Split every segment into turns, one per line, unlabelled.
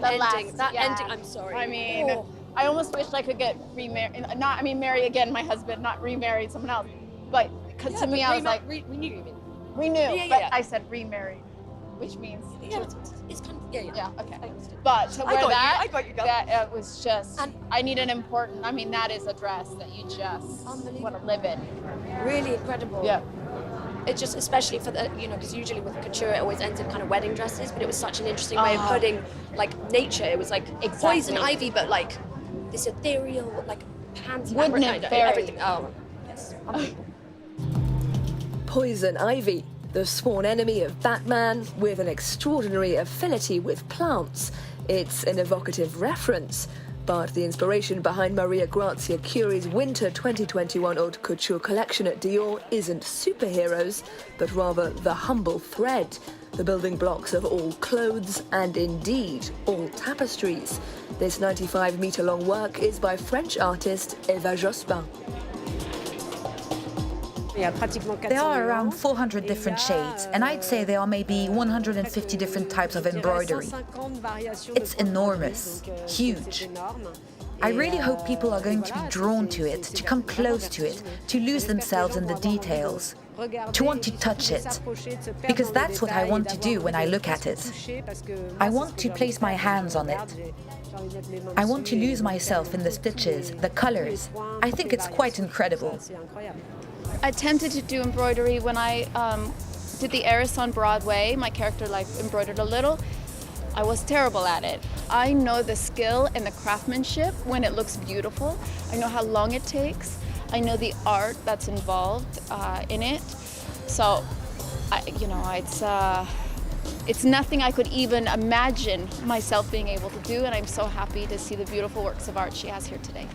ending, I'm sorry.
I mean, I almost wish I could get remarried. Marry again my husband, not remarry someone else. But because to me, I was like,
renew, you mean?
Renew, but I said remarried, which means
it's kind of,
okay. But to wear
I got you.
that it was just, I need an important, that is a dress that you just want to live in.
Really incredible.
Yeah.
It's just, especially for the, because usually with couture it always ends in kind of wedding dresses, but it was such an interesting way of putting like nature. It was like poison ivy, but like this ethereal, like pansy
wouldn't
everything. Oh, yes.
Poison ivy, the sworn enemy of Batman, with an extraordinary affinity with plants. It's an evocative reference, but the inspiration behind Maria-Grazia Chiuri's winter 2021 haute couture collection at Dior isn't superheroes, but rather the humble thread, the building blocks of all clothes and indeed all tapestries. This 95-metre-long work is by French artist Jospin.
There are around 400 different shades, and I'd say there are maybe 150 different types of embroidery. It's enormous, huge. I really hope people are going to be drawn to it, to come close to it, to lose themselves in the details, to want to touch it, because that's what I want to do when I look at it. I want to place my hands on it. I want to lose myself in the stitches, the colors. I think it's quite incredible.
I attempted to do embroidery when I did the heiress on Broadway. My character embroidered a little. I was terrible at it. I know the skill and the craftsmanship when it looks beautiful. I know how long it takes. I know the art that's involved in it. So, it's nothing I could even imagine myself being able to do, and I'm so happy to see the beautiful works of art she has here today.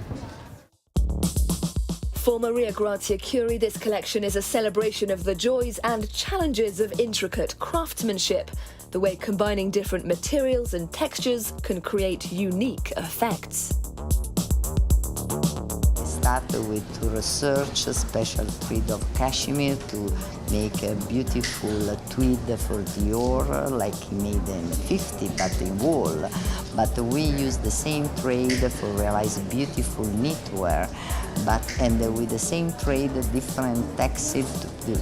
For Maria-Grazia Chiuri, this collection is a celebration of the joys and challenges of intricate craftsmanship, the way combining different materials and textures can create unique effects.
Started with to research a special tweed of cashmere to make a beautiful tweed for Dior, like he made in the 50s, but in wool. But we use the same trade for realize beautiful knitwear, and with the same trade, different textile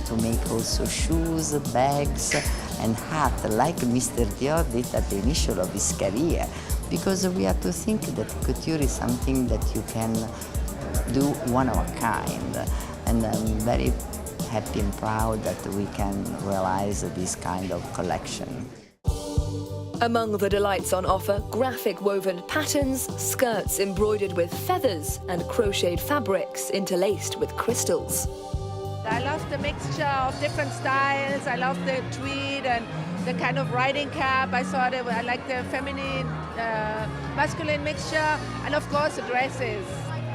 to make also shoes, bags, and hat, like Mr. Dior did at the initial of his career. Because we have to think that couture is something that you can do one of a kind, and I'm very happy and proud that we can realize this kind of collection.
Among the delights on offer, graphic woven patterns, skirts embroidered with feathers, and crocheted fabrics interlaced with crystals.
I love the mixture of different styles. I love the tweed and the kind of riding cap. I like the feminine, masculine mixture, and of course the dresses.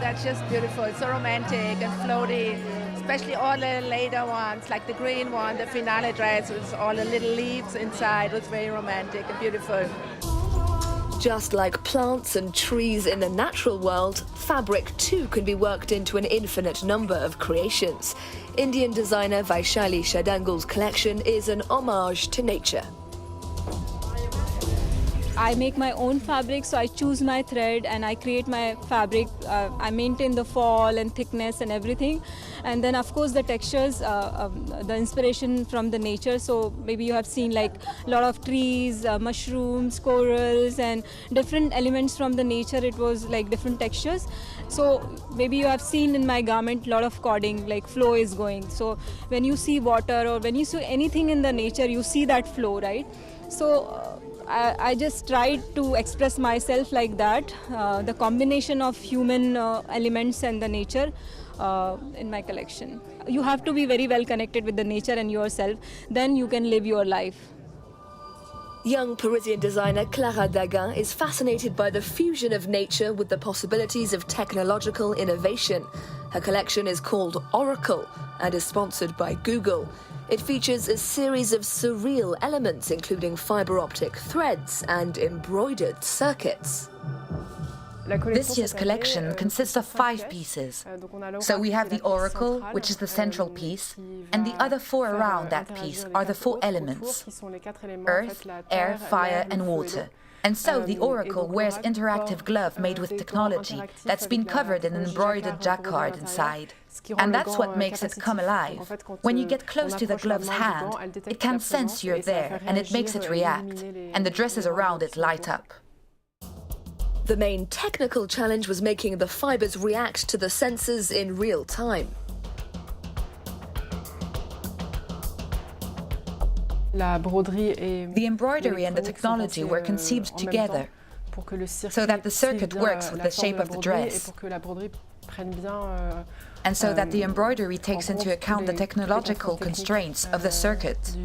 That's just beautiful. It's so romantic and floaty, especially all the later ones, like the green one, the finale dress with all the little leaves inside. It was very romantic and beautiful.
Just like plants and trees in the natural world, fabric too can be worked into an infinite number of creations. Indian designer Vaishali Shadangule's collection is an homage to nature.
I make my own fabric, so I choose my thread and I create my fabric. I maintain the fall and thickness and everything. And then of course the textures, the inspiration from the nature. So maybe you have seen like a lot of trees, mushrooms, corals, and different elements from the nature. It was like different textures. So maybe you have seen in my garment a lot of cording, like flow is going. So when you see water or when you see anything in the nature, you see that flow, right? So I just tried to express myself like that, the combination of human elements and the nature in my collection. You have to be very well connected with the nature and yourself, then you can live your life.
Young Parisian designer Clara Daguin is fascinated by the fusion of nature with the possibilities of technological innovation. Her collection is called Oracle and is sponsored by Google. It features a series of surreal elements, including fibre optic threads and embroidered circuits.
This year's collection consists of 5 pieces. So we have the oracle, which is the central piece, and the other 4 around that piece are the 4 elements: earth, air, fire, and water. And so the Oracle wears interactive glove made with technology that's been covered in an embroidered jacquard inside. And that's what makes it come alive. When you get close to the glove's hand, it can sense you're there and it makes it react, and the dresses around it light up.
The main technical challenge was making the fibres react to the sensors in real time.
The embroidery and the technology were conceived together so that the circuit works with the shape of the dress, and so that the embroidery takes into account the technological constraints of the circuit.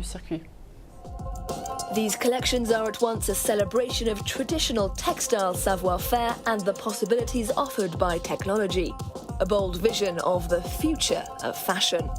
These collections are at once a celebration of traditional textile savoir-faire and the possibilities offered by technology, a bold vision of the future of fashion.